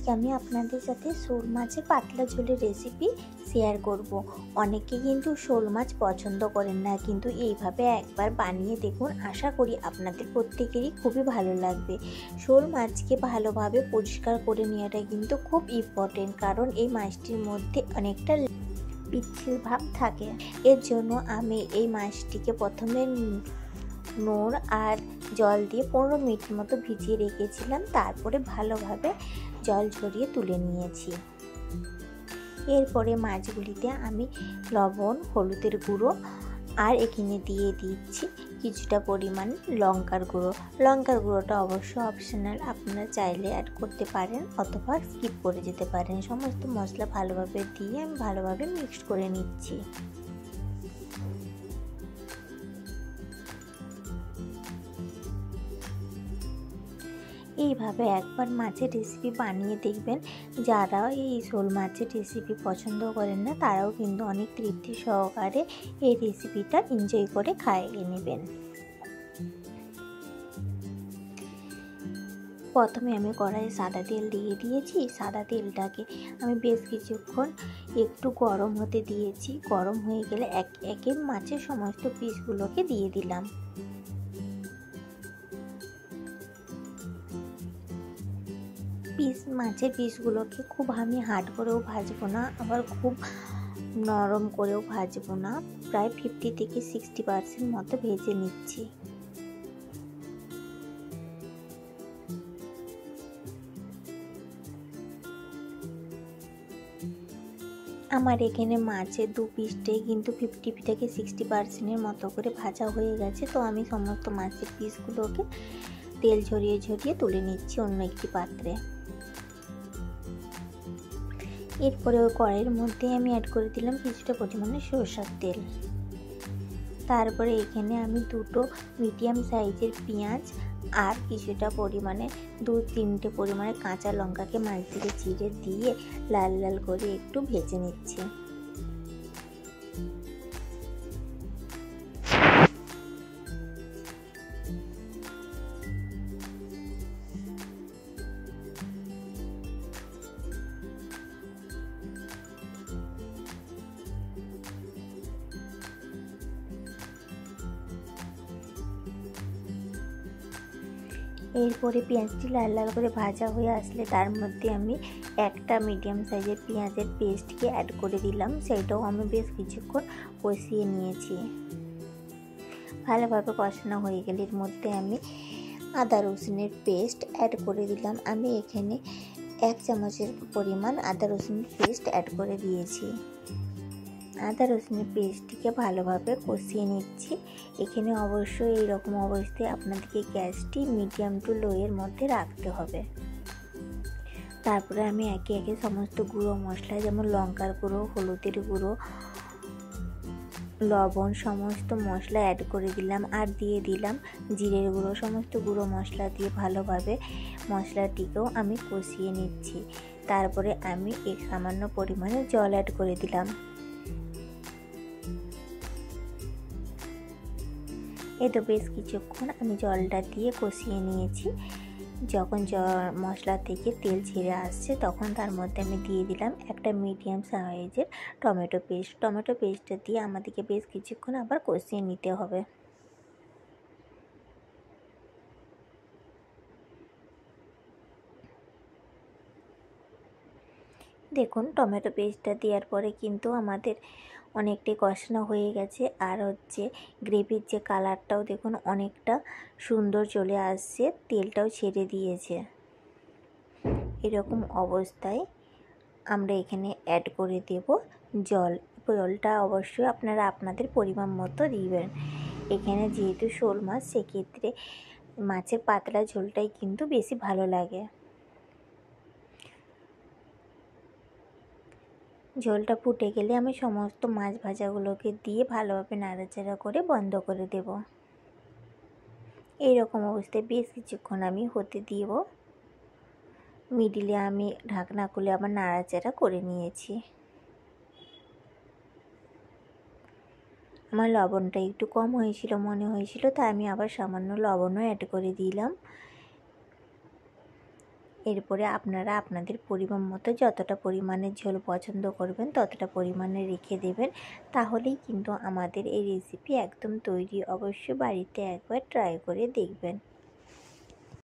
আজকে আমি আপনাদের সাথে শোল মাছের পাতলা ঝোলের রেসিপি শেয়ার করব। অনেকে কিন্তু শোল মাছ পছন্দ করেন না, কিন্তু এইভাবে একবার বানিয়ে দেখুন, আশা করি আপনাদের প্রত্যেকেরই খুবই ভালো লাগবে। শোল মাছকে ভালোভাবে পরিষ্কার করে নেওয়াটা কিন্তু খুব ইম্পর্টেন্ট, কারণ এই মাছটির মধ্যে অনেকটা পিচ্ছিল ভাব থাকে। এর জন্য আমি এই মাছটিকে প্রথমে নুন আর জল দিয়ে 15 মিনিটের মতো ভিজিয়ে রেখেছিলাম, তারপরে ভালোভাবে জল ঝরিয়ে তুলে নিয়েছি। এরপরে মাছগুলিতে আমি লবণ, হলুদের গুঁড়ো আর এখানে দিয়ে দিচ্ছি কিছুটা পরিমাণ লঙ্কার গুঁড়ো। লঙ্কার গুঁড়োটা অবশ্য অপশনাল, আপনারা চাইলে অ্যাড করতে পারেন অথবা স্কিপ করে যেতে পারেন। সমস্ত মশলা ভালোভাবে দিয়ে আমি ভালোভাবে মিক্সড করে নিচ্ছি। এইভাবে একবার মাছের রেসিপি বানিয়ে দেখবেন। যারা এই শোল মাছের রেসিপি পছন্দ করেন না, তারাও কিন্তু অনেক তৃপ্তি সহকারে এই রেসিপিটা এনজয় করে খাইয়ে নেবেন। প্রথমে আমি কড়াইয়ে সাদা তেল দিয়ে দিয়েছি। সাদা তেলটাকে আমি বেশ কিছুক্ষণ একটু গরম হতে দিয়েছি। গরম হয়ে গেলে এক একে মাছের সমস্ত পিসগুলোকে দিয়ে দিলাম। মাছের পিসগুলোকে খুব আমি হার্ড করেও ভাজবো না, আবার খুব নরম করেও ভাজবো না। প্রায় 50 থেকে 60% মতো ভেজে নিচ্ছি। আমার এখানে মাছের 2 পিসটাই কিন্তু 50 থেকে 60% মতো করে ভাজা হয়ে গেছে। তো আমি সমস্ত মাছের পিসগুলোকে তেল ঝরিয়ে ঝরিয়ে তুলে নিচ্ছি অন্য একটি পাত্রে। এরপরে ওই কড়াইয়ের মধ্যে আমি অ্যাড করে দিলাম কিছুটা পরিমাণে সরষের তেল। তারপরে এখানে আমি দুটো মিডিয়াম সাইজের পেঁয়াজ আর কিছুটা পরিমাণে 2-3টে পরিমাণে কাঁচা লঙ্কাকে মাছ থেকে চিড়ে দিয়ে লাল লাল করে একটু ভেজে নিচ্ছি। এরপরে পেঁয়াজটি লাল লাল করে ভাজা হয়ে আসলে তার মধ্যে আমি একটা মিডিয়াম সাইজের পেঁয়াজের পেস্টকে অ্যাড করে দিলাম। সেইটাও আমি বেশ কিছুক্ষণ কষিয়ে নিয়েছি। ভালোভাবে কষানো হয়ে গেলে এর মধ্যে আমি আদা রসুনের পেস্ট অ্যাড করে দিলাম। আমি এখানে 1 চামচের পরিমাণ আদা রসুনের পেস্ট অ্যাড করে দিয়েছি। আদা রসুনের পেস্টটিকে ভালোভাবে কষিয়ে নিচ্ছি। এখানে অবশ্যই এইরকম অবস্থায় আপনাদেরকে গ্যাসটি মিডিয়াম টু লো এর মধ্যে রাখতে হবে। তারপরে আমি একে একে সমস্ত গুঁড়ো মশলা, যেমন লঙ্কার গুঁড়ো, হলুদের গুঁড়ো, লবণ, সমস্ত মশলা অ্যাড করে দিলাম। আর দিয়ে দিলাম জিরের গুঁড়ো। সমস্ত গুঁড়ো মশলা দিয়ে ভালোভাবে মশলাটিকেও আমি কষিয়ে নিচ্ছি। তারপরে আমি এক সামান্য পরিমাণে জল অ্যাড করে দিলাম। এই তো বেশ কিছুক্ষণ আমি জলটা দিয়ে কষিয়ে নিয়েছি। যখন মশলা থেকে তেল ছেড়ে আসছে, তখন তার মধ্যে আমি দিয়ে দিলাম একটা মিডিয়াম সাইজের টমেটো পেস্ট। টমেটো পেস্টটা দিয়ে আমাদেরকে বেশ কিছুক্ষণ আবার কষিয়ে নিতে হবে। দেখুন, টমেটো পেস্টটা দেওয়ার পরে কিন্তু আমাদের অনেকটাই কষানো হয়ে গেছে। আর গ্রেভির যে কালারটাও দেখুন অনেকটা সুন্দর চলে আসছে, তেলটাও ছেড়ে দিয়েছে। এরকম অবস্থায় আমরা এখানে অ্যাড করে দেব জল। জলটা অবশ্যই আপনারা আপনাদের পরিমাণ মতো দিবেন। এখানে যেহেতু শোল মাছ, সেক্ষেত্রে মাছের পাতলা ঝোলটাই কিন্তু বেশি ভালো লাগে। ঝোলটা ফুটে গেলে আমি সমস্ত মাছ ভাজাগুলোকে দিয়ে ভালোভাবে নাড়াচাড়া করে বন্ধ করে দেব। এইরকম অবস্থায় বেশ কিছুক্ষণ আমি হতে দিব। মিডিলে আমি ঢাকনা খুলে আবার নাড়াচাড়া করে নিয়েছি। আমার লবণটা একটু কম হয়েছিল মনে হয়েছিল, তাই আমি আবার সামান্য লবণও অ্যাড করে দিলাম। এরপরে আপনারা আপনাদের পরিমাণ মতো যতটা পরিমাণের ঝোল পছন্দ করবেন ততটা পরিমাণে রেখে দেবেন। তাহলেই কিন্তু আমাদের এই রেসিপি একদম তৈরি। অবশ্যই বাড়িতে একবার ট্রাই করে দেখবেন।